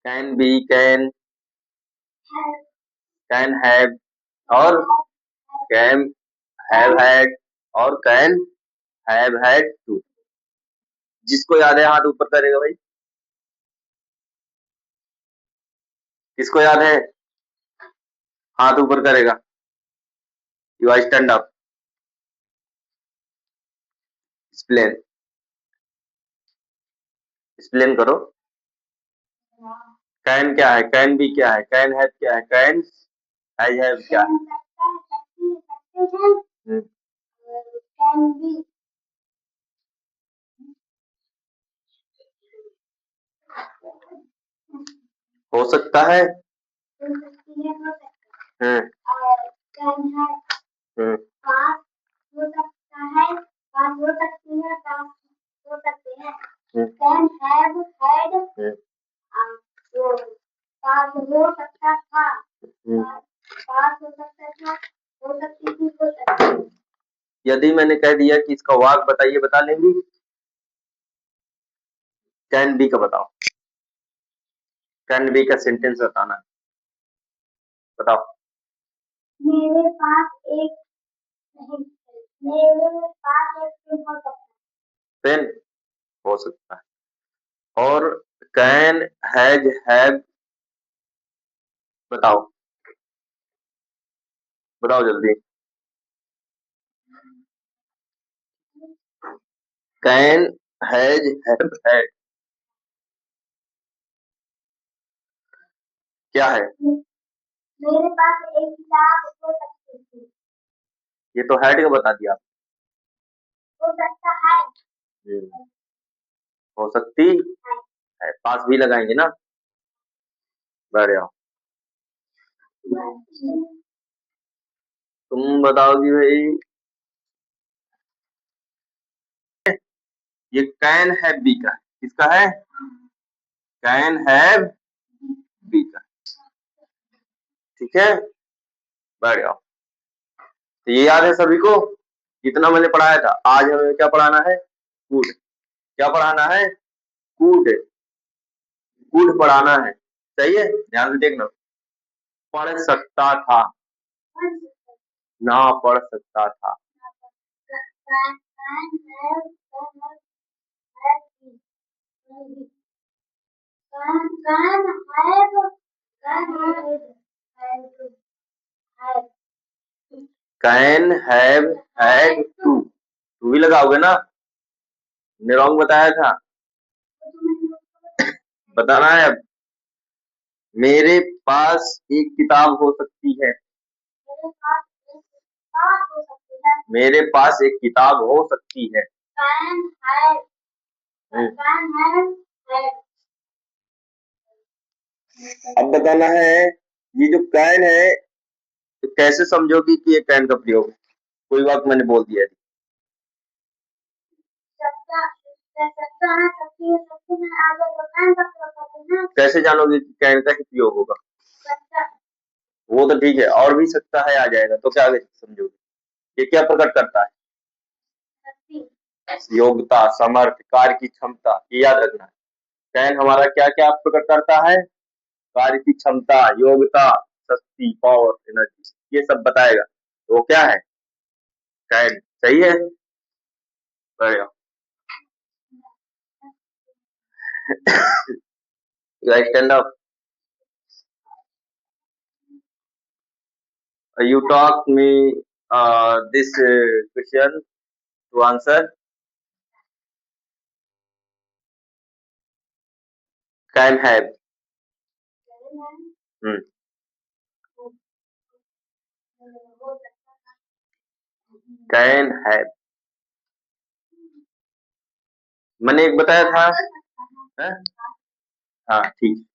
Can be, can have और can have had और can have had to. जिसको याद है हाथ ऊपर करेगा भाई। किसको याद है हाथ ऊपर करेगा। You I stand up. Explain, explain करो। कैन क्या है, कैन बी क्या है, कैन हैव क्या है, कैन हैज हैव क्या है। हम्म, हो सकता है। हम्म, हम्म, हम्म, हम्म। यदि मैंने कह दिया कि इसका वाक बताइए, बता लेंगी। कैन बी का बताओ, कैन बी का सेंटेंस बताना है। बताओ। मेरे पास एक पेन हो सकता है। और कैन हैज हैव बताओ, बताओ जल्दी। कैन हैज हैव हैड क्या है। मेरे पास एक किताब हो सकती थी। ये तो हैड का बता दिया। हो सकता है। हो सकती है, पास भी लगाएंगे ना। बैठ जाओ। तुम बताओगी भाई। ये कैन हैव बी का है। किसका है। कैन हैव बी का। ठीक है, बैठ जाओ। तो ये याद है सभी को जितना मैंने पढ़ाया था। आज हमें क्या पढ़ाना है, कूड। क्या पढ़ाना है, कूड। कूड पढ़ाना है। सही है, ध्यान से देखना। पढ़ सकता था, ना पढ़ सकता था। कैन हैव हैड टू भी लगाओगे ना। रॉन्ग बताया था, बताना है अब। मेरे पास एक किताब हो सकती है। मेरे पास एक किताब हो सकती है। अब बताना है, ये जो कैन है तो कैसे समझोगी कि ये कैन का प्रयोग है। कोई बात मैंने बोल दिया है। कैसे जानोगे कि कैन का ही प्रयोग होगा। वो तो ठीक है, और भी सकता है आ जाएगा, तो क्या समझोगे। ये क्या प्रकट करता है, योग्यता, समर्थ, कार्य की क्षमता। ये याद रखना है। कैन हमारा क्या क्या प्रकट करता है, कार्य की क्षमता, योग्यता, शक्ति, पावर, एनर्जी, ये सब बताएगा। तो वो क्या है, कैन। सही है, बढ़िया। Stand up. You talk me this question to answer. Can have. Hmm. Can have. मैंने एक बताया था। है? हाँ ठीक।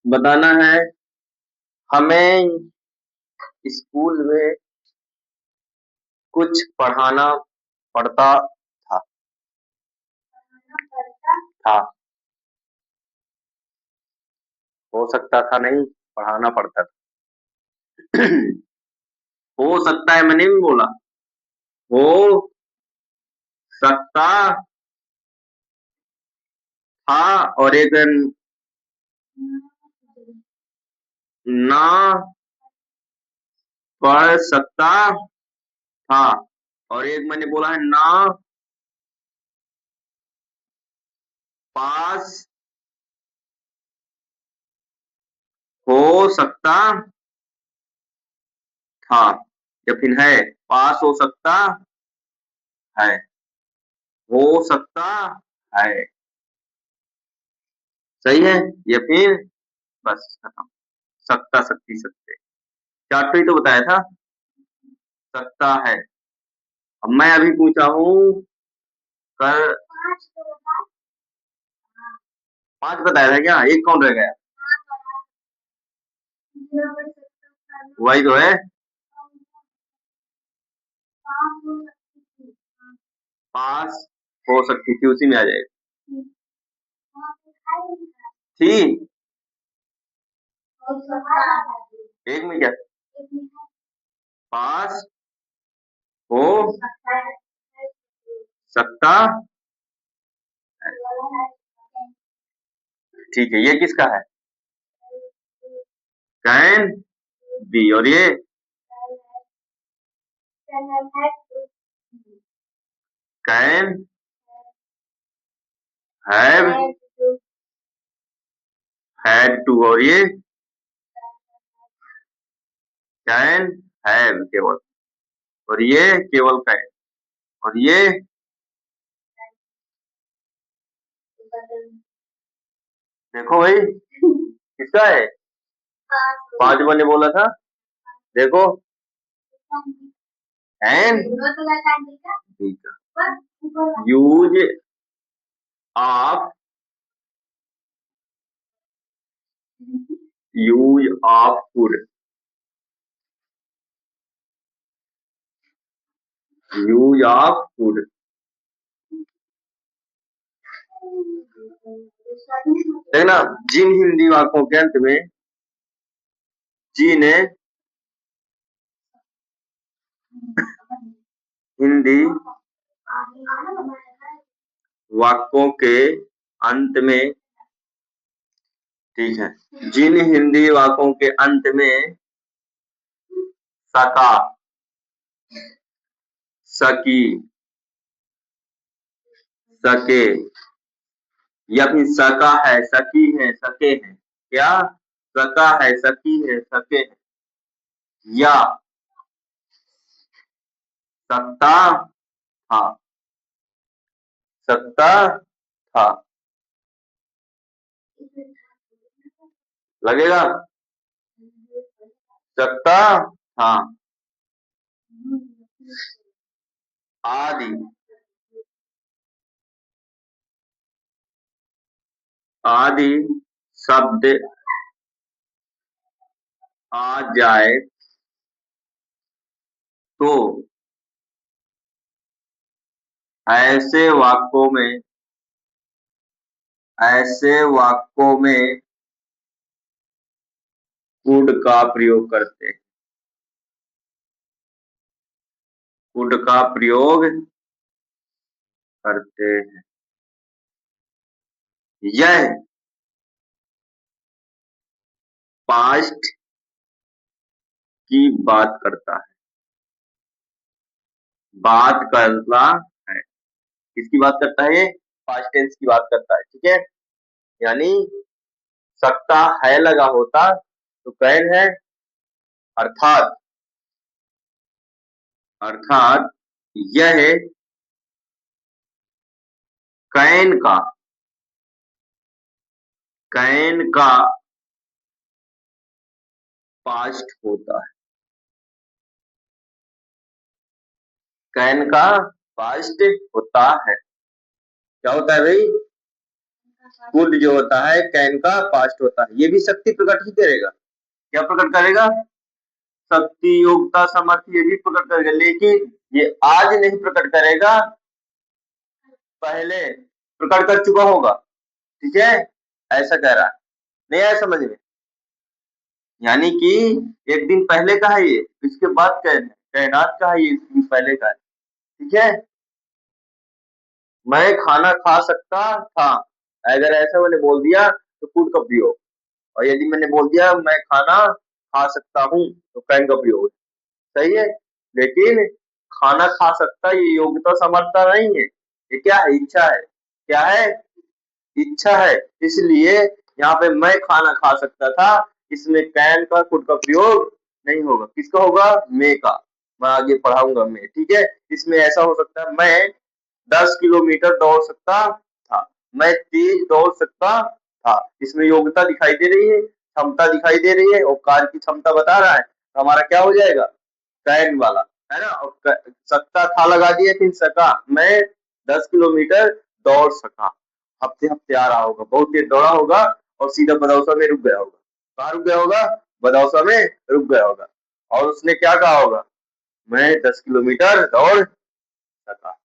बताना है, हमें स्कूल में कुछ पढ़ाना पड़ता था। था, हो सकता था नहीं, पढ़ाना पड़ता था। हो सकता है मैंने भी बोला। हो सकता था और एक ना पढ़ सकता था, और एक मैंने बोला है ना पास हो सकता था, या फिर है पास हो सकता है, हो सकता है, सही है, या फिर बस खत्म। सकता सकती सकते, चार तो ही तो बताया था, सकता है। अब मैं अभी पूछा हूँ कर, पांच बताया था क्या, एक कौन रह गया? वही तो है, पास हो सकती थी, उसी में आ जाएगा। थी, एक में क्या, पास हो सकता है। ठीक है, ये किसका है? कैन बी, और ये कैन हैव हैड टू, और ये कैन हैव केवल, और ये केवल कैन, और ये देखो भाई किसका है? पांच मैंने बोला था, देखो एंड बी का, use of, use of food, use of food, देखना जिन हिंदी वाक्यों के अंत में जी ने हिंदी वाक्यों के अंत में, ठीक है, जिन हिंदी वाक्यों के अंत में सका, सकी, सके, या फिर सका है, सकी है, सके हैं, क्या सका है, सकी है, सके हैं, या सकता था, सकता था, लगेगा सकता था, आदि, आदि शब्द आ जाए तो ऐसे वाक्यों में, ऐसे वाक्यों में कुड का प्रयोग करते हैं, कुड का प्रयोग करते हैं। यह पास्ट की बात करता है, बात करना है, किसकी बात करता है? ये पास्ट टेंस की बात करता है, ठीक है, यानी सकता है लगा होता तो कैन है, अर्थात, अर्थात यह कैन का, कैन का पास्ट होता है, कैन का पास्ट होता है, क्या होता है भाई? कुड जो होता है कैन का पास्ट होता है, ये भी शक्ति प्रकट ही करेगा, क्या प्रकट करेगा? शक्ति, योग्यता, सामर्थ्य, ये भी प्रकट करेगा, लेकिन ये आज नहीं प्रकट करेगा, पहले प्रकट कर चुका होगा, ठीक है, ऐसा कह रहा है, नहीं आया समझ में? यानी कि एक दिन पहले का है ये, इसके बाद कैनात का है, ये एक दिन पहले का है, ठीक है। मैं खाना खा सकता था, अगर ऐसा मैंने बोल दिया तो कुड का प्रयोग, और यदि मैंने बोल दिया मैं खाना खा सकता हूँ तो कैन का प्रयोग है, सही है। लेकिन खाना खा सकता ये योग्यता समर्थता नहीं है, ये क्या है, इच्छा है। क्या है, इच्छा है। इसलिए यहाँ पे मैं खाना खा सकता था, इसमें कैन का कुड का प्रयोग नहीं होगा। किसका होगा, मैं का। मैं आगे पढ़ाऊंगा मैं, ठीक है। इसमें ऐसा हो सकता है मैं 10 किलोमीटर दौड़ सकता था, मैं तेज दौड़ सकता था। इसमें योग्यता दिखाई दे रही है, क्षमता दिखाई दे रही है और कार्य की क्षमता बता रहा है, तो हमारा क्या हो जाएगा, कैन वाला, है ना। और सकता था लगा दिया, फिर सका, मैं 10 किलोमीटर दौड़ सका। हफ्ते हफ्ते आ रहा होगा, बहुत देर दौड़ा होगा और सीधा बदौसा में रुक गया होगा। कहाँ रुक गया होगा, बदौसा में रुक गया होगा। और उसने क्या कहा होगा, मैं 10 किलोमीटर दौड़ सका,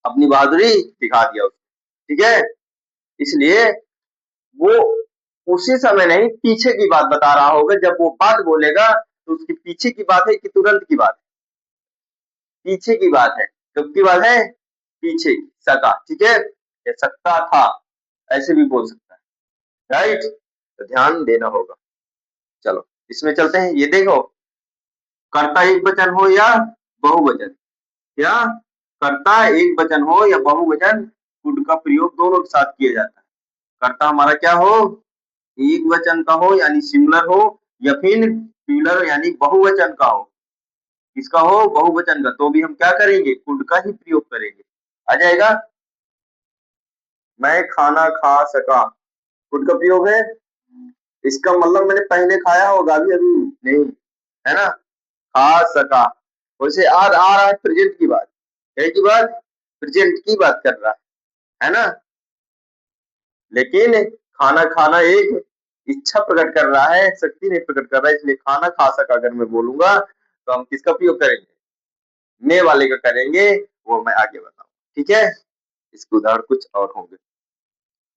अपनी बहादुरी दिखा दिया उसने, ठीक है। इसलिए वो उसी समय नहीं, पीछे की बात बता रहा होगा। जब वो बात बोलेगा तो उसकी पीछे की बात है कि तुरंत की बात है, पीछे की बात है, कब की बात है, पीछे, सका, ठीक है। ये सकता था, ऐसे भी बोल सकता है, राइट। तो ध्यान देना होगा। चलो इसमें चलते हैं, ये देखो, कर्ता एक वचन हो या बहुवचन, क्या कर्ता एक वचन हो या बहुवचन, कुड का प्रयोग दोनों के साथ किया जाता है। कर्ता हमारा क्या हो, एक वचन का हो यानी सिंगुलर हो, या फिर प्लूरल यानी बहुवचन का हो। किसका हो, बहुवचन का, तो भी हम क्या करेंगे, कुड का ही प्रयोग करेंगे। आ जाएगा, मैं खाना खा सका, कुड का प्रयोग है। इसका मतलब मैंने पहले खाया होगा, अभी अभी नहीं, है ना। खा सका, वैसे आ रहा है प्रेजेंट की बात, है की बात, प्रेजेंट की बात कर रहा है ना। लेकिन खाना खाना एक इच्छा प्रकट कर रहा है, शक्ति नहीं प्रकट कर रहा है। इसलिए खाना खा सका अगर मैं बोलूंगा तो हम किसका प्रयोग करेंगे, मैं वाले का करेंगे, वो मैं आगे बताऊं, ठीक है। इसके उदाहरण कुछ और होंगे,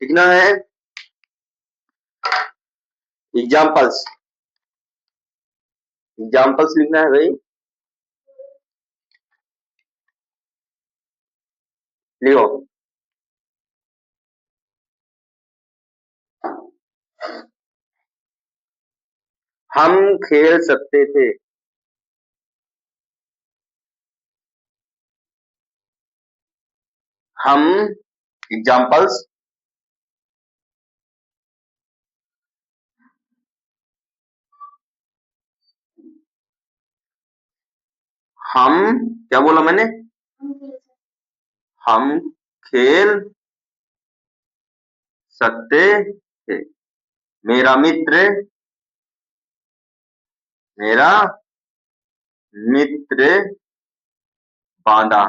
लिखना है एग्जाम्पल्स, एग्जाम्पल्स लिखना है भाई, लिखो। हम खेल सकते थे, हम, एग्जाम्पल्स, हम, क्या बोला मैंने, हम खेल सकते थे, मेरा मित्र, मेरा मित्र बांधा,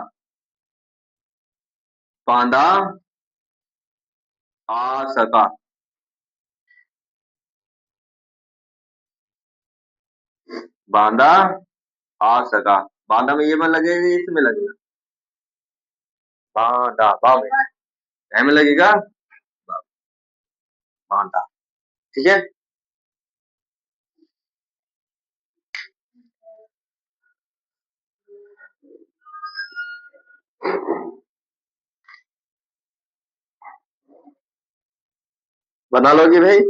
बांधा आ सका, बांधा आ सका। बांधा में ये में लगेगा, इसमें लगेगा, बांधा, बा में, क्या में लगेगा, बांधा, ठीक है। बना लोगे भाई,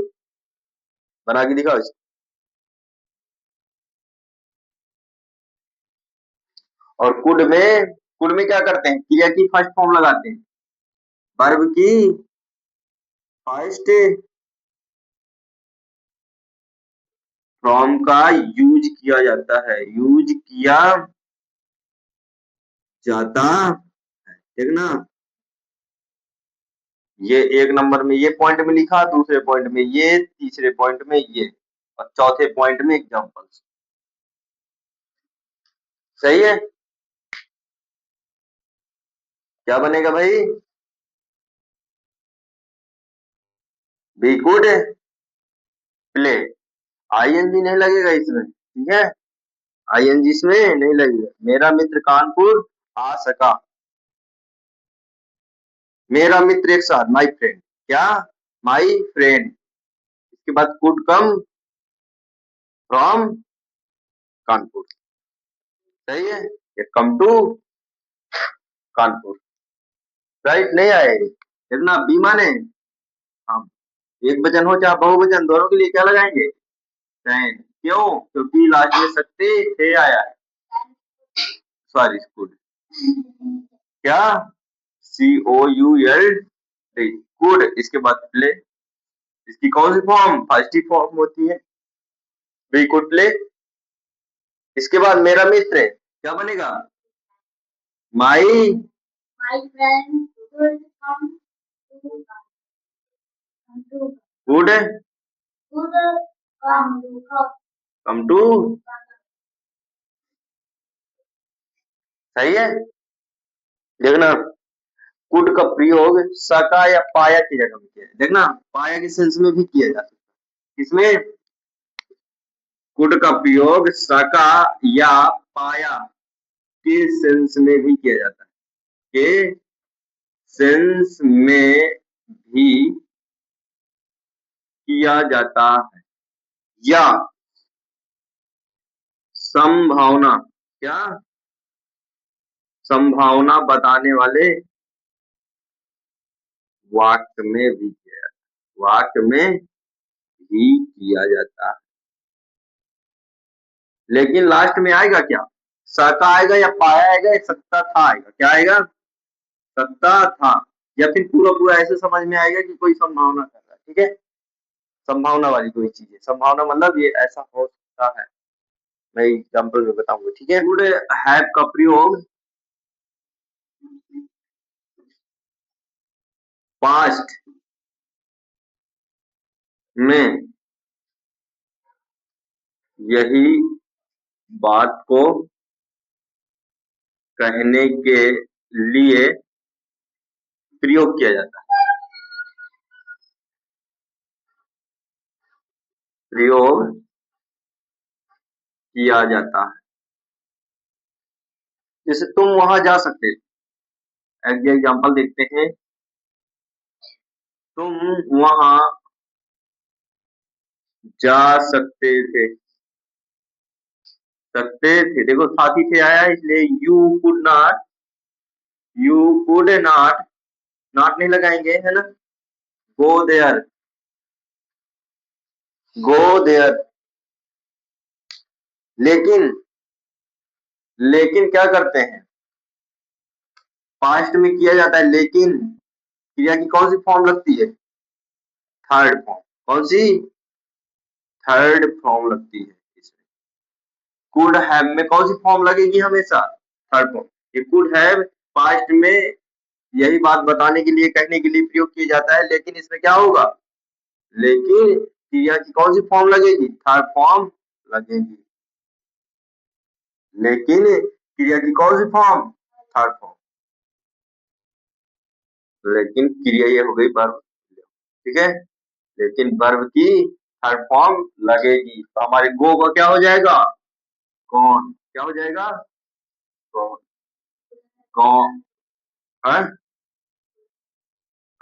बना के दिखाओ इसको। और कुड में क्या करते हैं, क्रिया की फर्स्ट फॉर्म लगाते हैं, वर्ब की फर्स्ट फॉर्म का यूज किया जाता है, यूज किया जाता है, ठीक ना। ये एक नंबर में ये पॉइंट में लिखा, दूसरे पॉइंट में ये, तीसरे पॉइंट में ये, और चौथे पॉइंट में एग्जाम्पल्स, सही है। क्या बनेगा भाई, वी कुड प्ले, आईएनजी नहीं लगेगा इसमें, ठीक है। आईएनजी इसमें नहीं लगेगा। मेरा मित्र कानपुर आ सका, मेरा मित्र एक साथ, माई फ्रेंड, क्या, माई फ्रेंड। इसके बाद कुड कम फ्रॉम कानपुर, सही है। ये कम टू कानपुर, राइट, नहीं आएगी, इतना बी माने, हाँ, एक वचन हो चाहे बहुवचन, दोनों के लिए क्या लगाएंगे? कैन। क्यों? क्योंकि लास्ट में सकते थे आया है। Sorry, good. क्या? COULD, good. इसके बाद प्ले, इसकी कौन सी फॉर्म? फर्स्ट ही फॉर्म होती है, वी कुड प्ले। इसके बाद मेरा मित्र क्या बनेगा? My friend good come to. सही है। देखना, कुड का प्रयोग सका या पाया की जगह में किया है। देखना, पाया के सेंस में भी किया जा सकता है। इसमें कुड का प्रयोग सका या पाया के सेंस में भी किया जाता है, के सेंस में भी किया जाता है। या संभावना, क्या? संभावना बताने वाले वाक्य में भी किया जाता है, वाक्य में भी किया जाता है। लेकिन लास्ट में आएगा क्या? सका आएगा या पाया आएगा या सकता था आएगा? क्या आएगा? सकता था। या फिर पूरा पूरा ऐसे समझ में आएगा कि कोई संभावना कर रहा है। ठीक है, संभावना वाली कोई चीज है। संभावना मतलब ये ऐसा हो सकता है। मैं एग्जाम्पल में बताऊंगा। ठीक है, वुड हैव का प्रयोग पास्ट में यही बात को कहने के लिए प्रयोग किया जाता है। प्रयोग किया जाता है। जैसे तुम वहां जा सकते थे, एक एग्जाम्पल देखते हैं। तुम वहां जा सकते थे, सकते थे। देखो साथी थे आया है, इसलिए you could not, you could not, not नहीं लगाएंगे, है ना। Go there, go there. लेकिन, लेकिन क्या करते हैं? पास्ट में किया जाता है, लेकिन क्रिया की कौन सी फॉर्म लगती है? Third form. कौन सी? थर्ड फॉर्म लगती है इसमें। कुड हैव में कौन सी फॉर्म लगेगी हमेशा? Third form. ये कुड हैव पास्ट में यही बात बताने के लिए, कहने के लिए प्रयोग किया जाता है, लेकिन इसमें क्या होगा? लेकिन क्रिया की कौन सी फॉर्म लगेगी? थर्ड फॉर्म लगेगी। लेकिन क्रिया की कौन सी फॉर्म? Third form. लेकिन क्रिया ये हो गई वर्ब। ठीक है, लेकिन वर्ब की थर्ड फॉर्म लगेगी। तो हमारे गो का क्या हो जाएगा? कौन। क्या हो जाएगा? कौन। कौन है?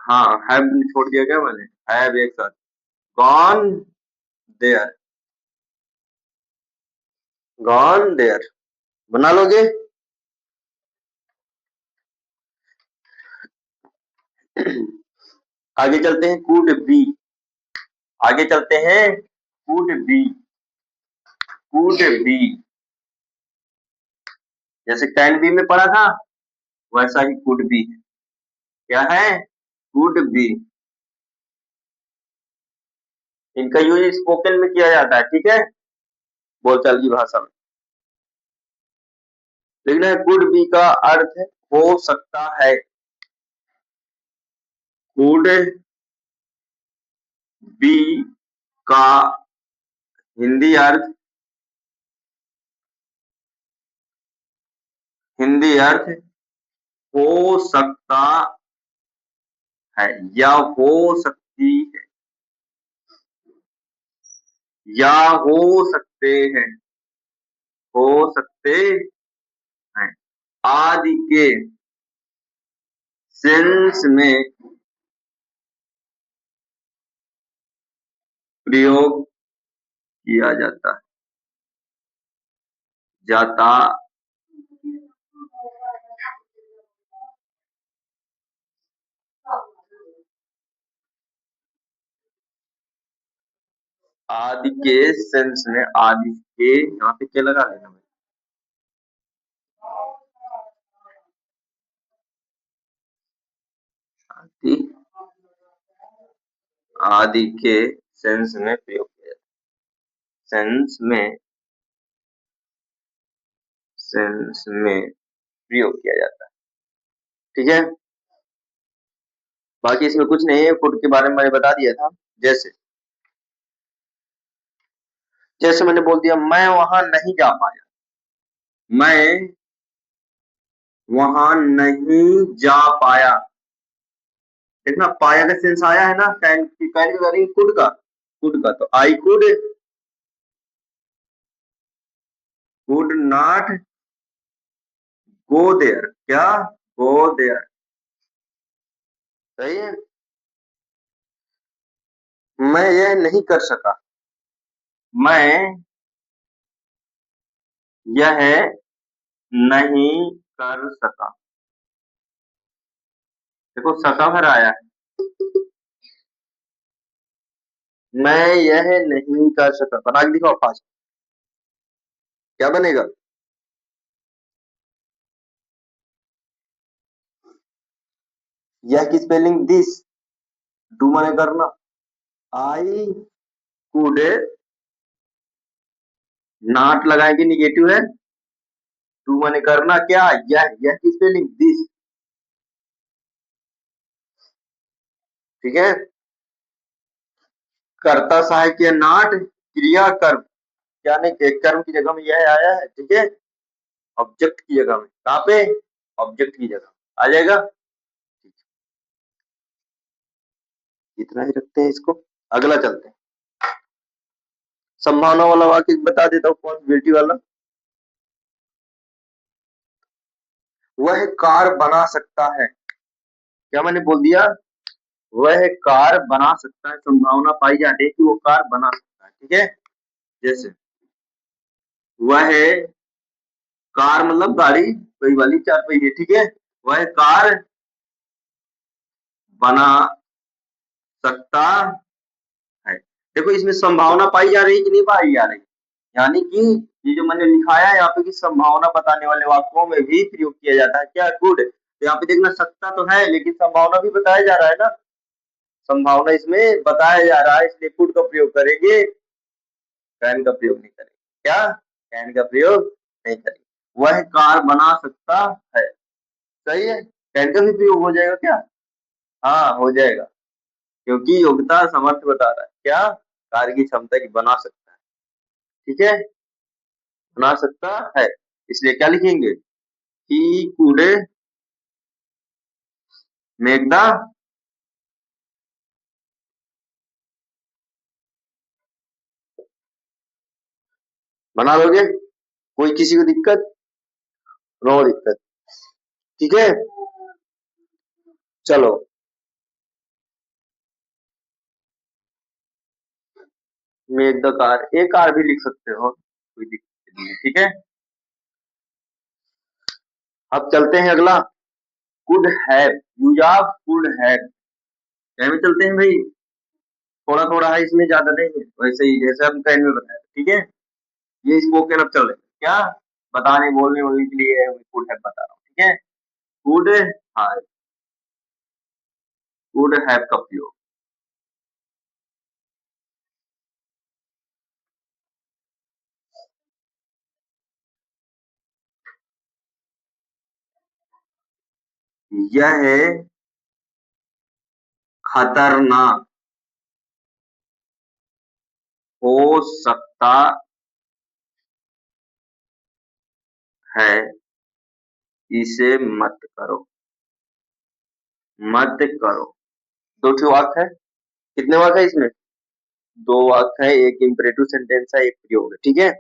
हाँ, हैव छोड़ दिया क्या मैंने? हैव एक साथ। गॉन देयर, गॉन देयर बना लोगे। आगे चलते हैं, कुड बी। आगे चलते हैं, कुड बी, कुड बी। जैसे कैन बी में पढ़ा था, वैसा ही कुड बी। क्या है? Could be. इनका यूज स्पोकन में किया जाता है। ठीक है, बोलचाल की भाषा में। लेकिन है कुड बी का अर्थ हो सकता है। कुड बी का हिंदी अर्थ, हिंदी अर्थ हो सकता है या हो सकती है या हो सकते हैं, हो सकते हैं आदि के सेंस में प्रयोग किया जाता आदि के सेंस में आदि के यहाँ पे क्या लगा लेना भाई। आदि आदि के सेंस में प्रयोग किया जाता है। सेंस में प्रयोग किया जाता है। ठीक है, बाकी इसमें कुछ नहीं है, फूड के बारे में मैंने बता दिया था। जैसे जैसे मैंने बोल दिया मैं वहां नहीं जा पाया, मैं वहां नहीं जा पाया। देखना पाया का सेंस आया है ना, कैन की करेंगे कुड का तो I could not go there, क्या गो देयर, सही है। मैं यह नहीं कर सका, मैं यह नहीं कर सका। देखो सका भर आया है, मैं यह नहीं कर सका, बना के दिखाओ फास्ट, क्या बनेगा। यह की स्पेलिंग दिस, डू माने करना, आई कुड नॉट लगाएंगे निगेटिव है, डू माने करना, क्या यह की स्पेलिंग दिस। ठीक है, कर्ता सहायक या नॉट क्रिया कर्म, यानी कि कर्म की जगह में यह आया है। ठीक है, ऑब्जेक्ट की जगह में, कहाँ पे ऑब्जेक्ट की जगह आ जाएगा। इतना ही रखते हैं इसको, अगला चलते हैं। संभावना वाला वाक्य बता देता हूँ, पॉसिबिलिटी वाला। वह कार बना सकता है, क्या मैंने बोल दिया, वह कार बना सकता है, संभावना पाई जाती है कि वो कार बना सकता है। ठीक है, जैसे वह कार मतलब गाड़ी, कोई वाली चार पहिए। ठीक है, वह कार बना सकता है। देखो इसमें संभावना पाई जा रही कि नहीं पाई जा रही, यानी कि ये जो मैंने लिखाया है यहाँ पे कि संभावना बताने वाले वाक्यों में भी प्रयोग किया जाता है, क्या गुड। तो यहाँ पे देखना सकता तो है लेकिन संभावना भी बताया जा रहा है ना, संभावना इसमें बताया जा रहा है, इसलिए कुड का प्रयोग करेंगे, कैन का प्रयोग नहीं करेंगे। क्या कैन का प्रयोग नहीं करेंगे। वह कार बना सकता है, सही है, कैन का भी प्रयोग हो जाएगा क्या, हाँ हो जाएगा, क्योंकि योग्यता समर्थ बता रहा है, क्या कार की क्षमता की बना सकता है। ठीक है, बना सकता है, इसलिए क्या लिखेंगे, ही कुड मेक द, बना लोगे, कोई किसी को दिक्कत, नो दिक्कत। ठीक है, चलो मेक द कार, एक कार भी लिख सकते हो, कोई दिक्कत नहीं है। ठीक है, अब चलते हैं अगला, could have, use of could have, में चलते हैं भाई, थोड़ा थोड़ा है इसमें, ज्यादा नहीं है, वैसे ही जैसे हम कैन में बताया। ठीक है, ये स्पोकन अब चल रहे हैं, क्या बताने बोलने बोलने के लिए कुड हैव बता रहा हूँ। ठीक है, कुड हैव, कुड हैव का प्रयोग, यह खतरनाक हो सकता है, इसे मत करो, मत करो। दो ठो वाक्य है, कितने वाक्य है इसमें, दो वाक्य है, एक इम्परेटिव सेंटेंस है, एक प्रयोग है। ठीक है,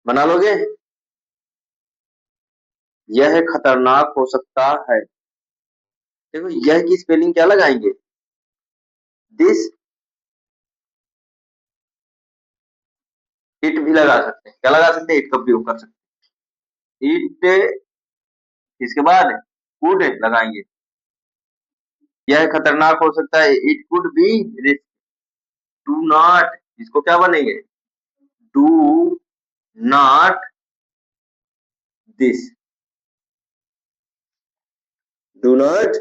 बना लोगे, यह खतरनाक हो सकता है। देखो यह की स्पेलिंग क्या लगाएंगे, दिस, इट भी लगा सकते हैं, क्या लगा सकते हैं, इट का प्रयोग कर सकते हैं, इट, इसके बाद कुड लगाएंगे, यह खतरनाक हो सकता है, it could be risk. Do not, इसको क्या बनेंगे, do not this, do not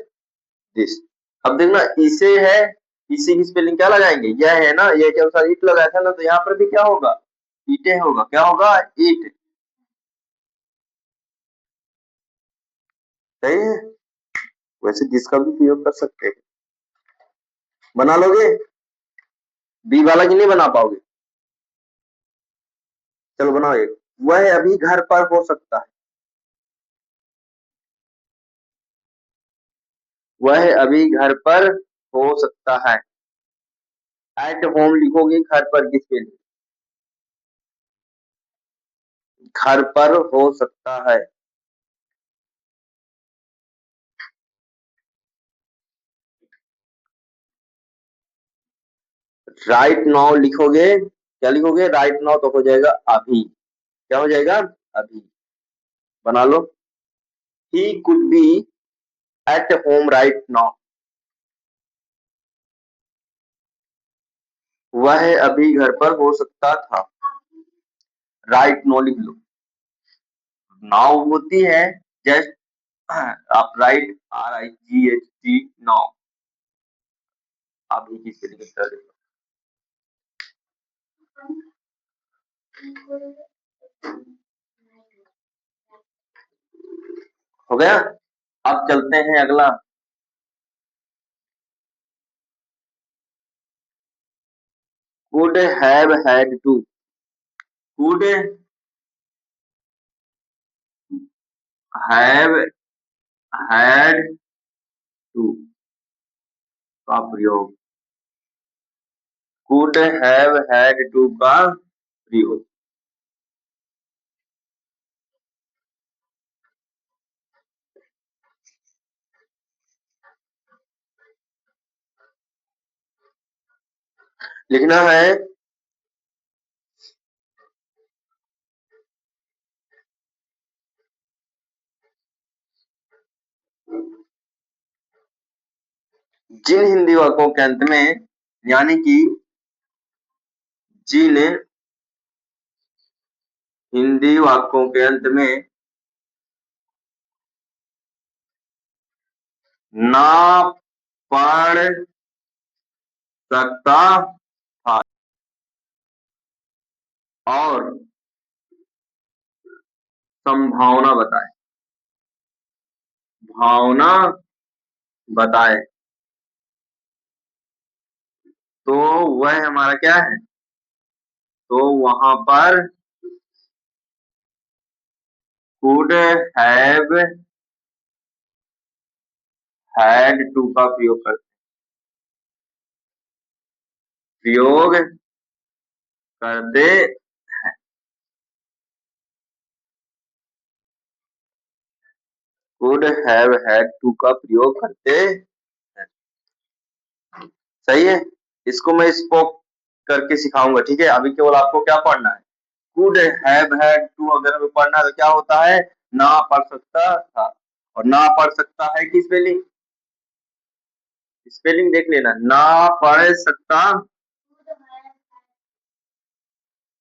this. अब देखना इसे है, इसी की स्पेलिंग क्या लगाएंगे, यह है ना, यह के अनुसार इट लगाया था ना, तो यहाँ पर भी क्या होगा, ईटे होगा, क्या होगा, ईट। सही है। वैसे जिसका भी प्रयोग कर सकते हैं। बना लोगे, बी वाला की नहीं बना पाओगे, चलो बनाओ एक। वह अभी घर पर हो सकता है, वह अभी घर पर हो सकता है। एट होम लिखोगे घर पर किसके लिए, घर पर हो सकता है। राइट नाउ लिखोगे, क्या लिखोगे, राइट नाउ तो हो जाएगा अभी, क्या हो जाएगा, अभी। बना लो, he could be at home right now, वह अभी घर पर हो सकता था। राइट नाउ लिख लो, नाउ होती है जस्ट, आप राइट RIGHT नाउ, अभी की स्पेलिंग इस तरह लिख लो। हो गया। अब चलते हैं अगला, could have had to, could have had to का प्रयोग, could have had to का प्रयोग। लिखना है, जिन हिंदी वाक्यों के अंत में, यानी कि जिन हिंदी वाक्यों के अंत में ना पढ़ सकता था और संभावना बताए, भावना बताए, तो वह हमारा क्या है, तो वहां पर could have had to का प्रयोग करते, could have had to का प्रयोग करते हैं। सही है। इसको मैं स्पोक करके सिखाऊंगा, ठीक है। अभी केवल आपको क्या पढ़ना है, could have had to अगर हमें पढ़ना है तो क्या होता है, ना पढ़ सकता था, और ना पढ़ सकता है की स्पेलिंग, स्पेलिंग देख लेना, ना पढ़ सकता,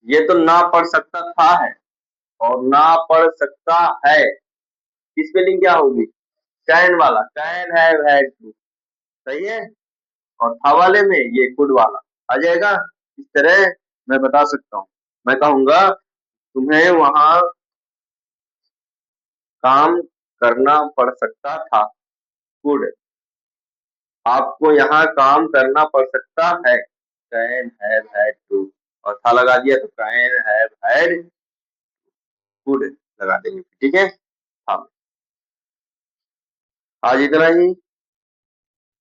ये तो ना पढ़ सकता था है, और ना पढ़ सकता है, स्पेलिंग क्या होगी, कैन वाला, कैन हैव हैड टू, सही है। और था वाले में ये कुड वाला आ जाएगा। इस तरह मैं बता सकता हूँ, मैं कहूंगा तुम्हें वहां काम करना पड़ सकता था, कुड, आपको यहाँ काम करना पड़ सकता है, कैन हैव हैड टू, और था लगा दिया तो कैन हैव हैड, कुड लगा देंगे, ठीक है। हाँ, आज इतना ही,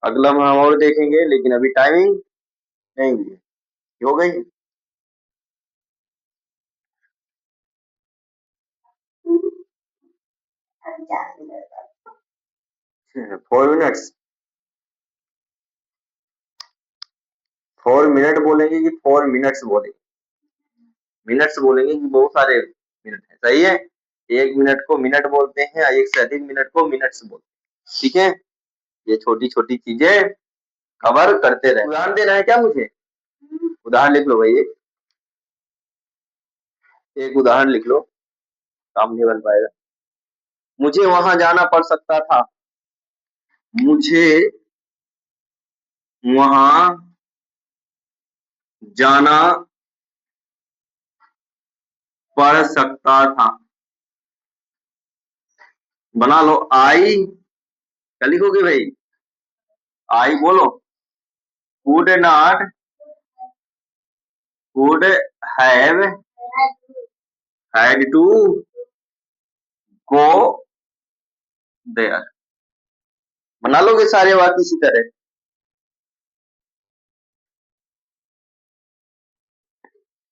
अगला हम और देखेंगे, लेकिन अभी टाइमिंग नहीं हुई है, हो गई 4 मिनट्स, 4 मिनट बोलेंगे कि 4 मिनट्स बोलेंगे, मिनट्स बोलेंगे कि बहुत सारे मिनट है, सही है। 1 मिनट को मिनट बोलते हैं, एक से अधिक मिनट को मिनट्स बोलते हैं, ठीक है। ये छोटी छोटी चीजें कवर करते रहे। उदाहरण देना है क्या मुझे? उदाहरण लिख लो भाई, एक उदाहरण लिख लो, काम नहीं बन पाएगा। मुझे वहां जाना पड़ सकता था। मुझे वहां जाना पड़ सकता था। बना लो आई, क्या लिखोगे भाई? आई बोलो। Could not, could have had to go there. बना लोगे सारे वाक्य इसी तरह?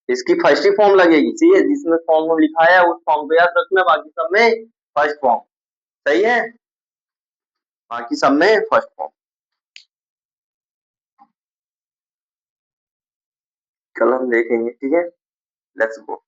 इसकी फर्स्ट ही फॉर्म लगेगी, ठीक है, जिसमें फॉर्म लिखा है उस फॉर्म को याद रखना, बाकी सब में फर्स्ट फॉर्म। सही है, बाकी सब में फर्स्ट फॉर्म। कल हम देखेंगे, ठीक है, लेट्स गो।